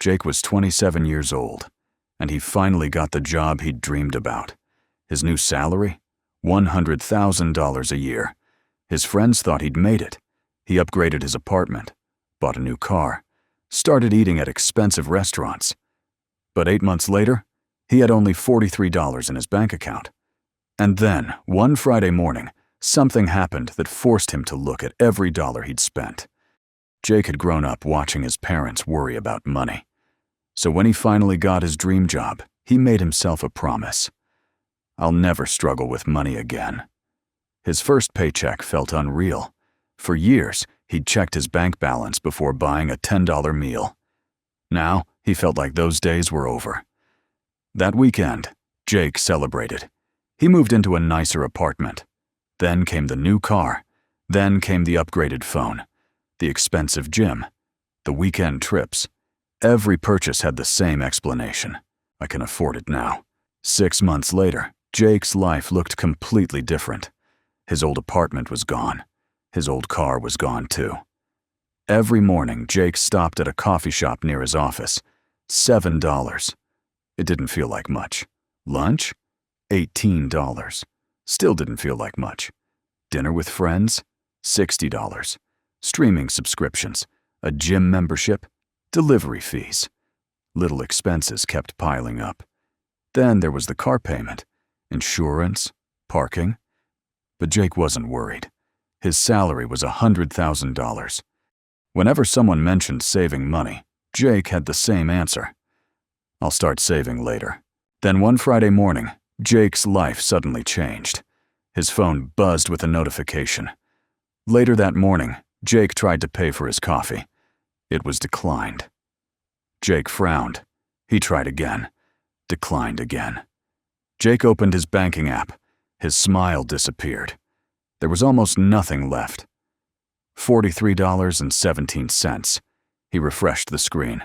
Jake was 27 years old, and he finally got the job he'd dreamed about. His new salary? $100,000 a year. His friends thought he'd made it. He upgraded his apartment, bought a new car, started eating at expensive restaurants. But 8 months later, he had only $43 in his bank account. And then, one Friday morning, something happened that forced him to look at every dollar he'd spent. Jake had grown up watching his parents worry about money. So when he finally got his dream job, he made himself a promise. I'll never struggle with money again. His first paycheck felt unreal. For years, he'd checked his bank balance before buying a $10 meal. Now, he felt like those days were over. That weekend, Jake celebrated. He moved into a nicer apartment. Then came the new car. Then came the upgraded phone, the expensive gym, the weekend trips. Every purchase had the same explanation. I can afford it now. 6 months later, Jake's life looked completely different. His old apartment was gone. His old car was gone too. Every morning, Jake stopped at a coffee shop near his office. $7. It didn't feel like much. Lunch? $18. Still didn't feel like much. Dinner with friends? $60. Streaming subscriptions, a gym membership, delivery fees. Little expenses kept piling up. Then there was the car payment, insurance, parking. But Jake wasn't worried. His salary was $100,000. Whenever someone mentioned saving money, Jake had the same answer. I'll start saving later. Then one Friday morning, Jake's life suddenly changed. His phone buzzed with a notification. Later that morning, Jake tried to pay for his coffee. It was declined. Jake frowned. He tried again. Declined again. Jake opened his banking app. His smile disappeared. There was almost nothing left. $43.17. He refreshed the screen.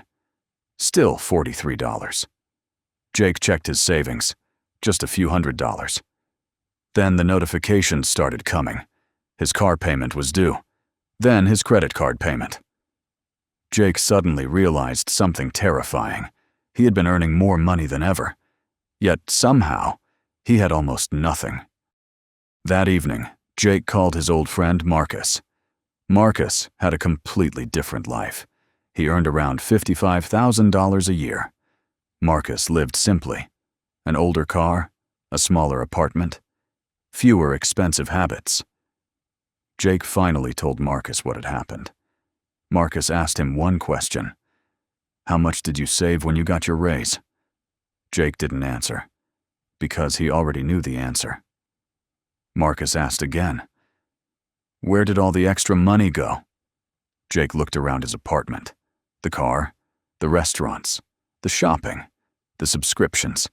Still $43. Jake checked his savings. Just a few $100s. Then the notifications started coming. His car payment was due. Then his credit card payment. Jake suddenly realized something terrifying. He had been earning more money than ever. Yet somehow, he had almost nothing. That evening, Jake called his old friend Marcus. Marcus had a completely different life. He earned around $55,000 a year. Marcus lived simply. An older car, a smaller apartment, fewer expensive habits. Jake finally told Marcus what had happened. Marcus asked him one question. How much did you save when you got your raise? Jake didn't answer, because he already knew the answer. Marcus asked again. Where did all the extra money go? Jake looked around his apartment, the car, the restaurants, the shopping, the subscriptions.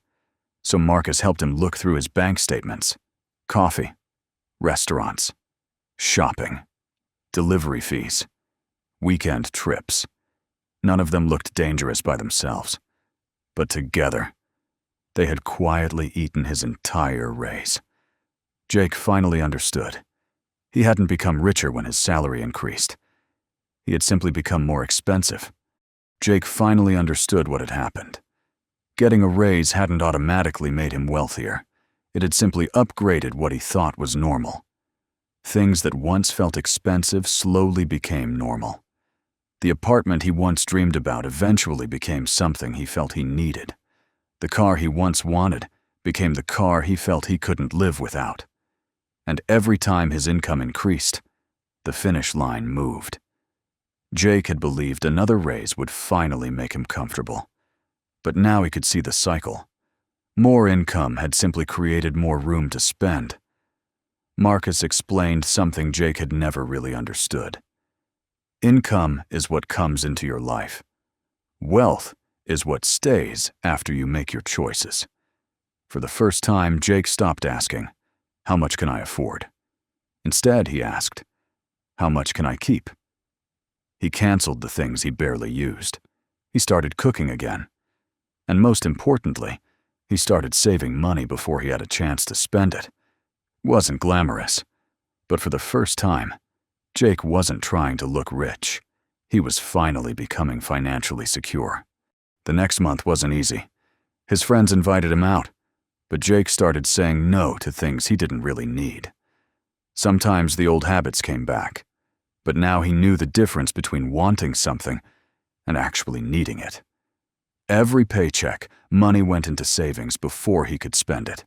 So Marcus helped him look through his bank statements. Coffee, restaurants, shopping, delivery fees, weekend trips. None of them looked dangerous by themselves. But together, they had quietly eaten his entire raise. Jake finally understood. He hadn't become richer when his salary increased. He had simply become more expensive. Jake finally understood what had happened. Getting a raise hadn't automatically made him wealthier. It had simply upgraded what he thought was normal. Things that once felt expensive slowly became normal. The apartment he once dreamed about eventually became something he felt he needed. The car he once wanted became the car he felt he couldn't live without. And every time his income increased, the finish line moved. Jake had believed another raise would finally make him comfortable. But now he could see the cycle. More income had simply created more room to spend. Marcus explained something Jake had never really understood. Income is what comes into your life. Wealth is what stays after you make your choices. For the first time, Jake stopped asking, how much can I afford? Instead, he asked, how much can I keep? He canceled the things he barely used. He started cooking again. And most importantly, he started saving money before he had a chance to spend it. It wasn't glamorous, but for the first time, Jake wasn't trying to look rich. He was finally becoming financially secure. The next month wasn't easy. His friends invited him out, but Jake started saying no to things he didn't really need. Sometimes the old habits came back, but now he knew the difference between wanting something and actually needing it. Every paycheck, money went into savings before he could spend it.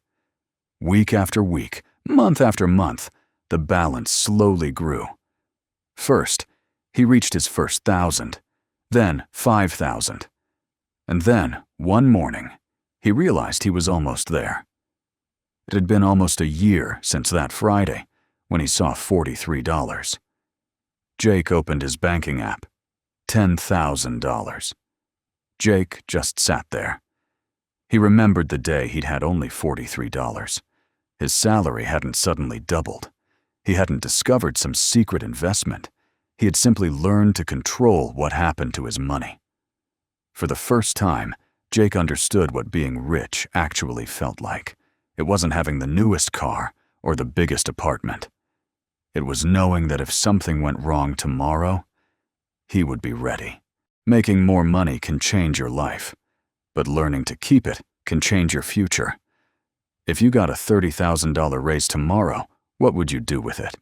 Week after week, month after month, the balance slowly grew. First, he reached his first 1,000, then 5,000. And then, one morning, he realized he was almost there. It had been almost a year since that Friday when he saw $43. Jake opened his banking app. $10,000. Jake just sat there. He remembered the day he'd had only $43. His salary hadn't suddenly doubled. He hadn't discovered some secret investment. He had simply learned to control what happened to his money. For the first time, Jake understood what being rich actually felt like. It wasn't having the newest car or the biggest apartment. It was knowing that if something went wrong tomorrow, he would be ready. Making more money can change your life, but learning to keep it can change your future. If you got a $30,000 raise tomorrow, what would you do with it?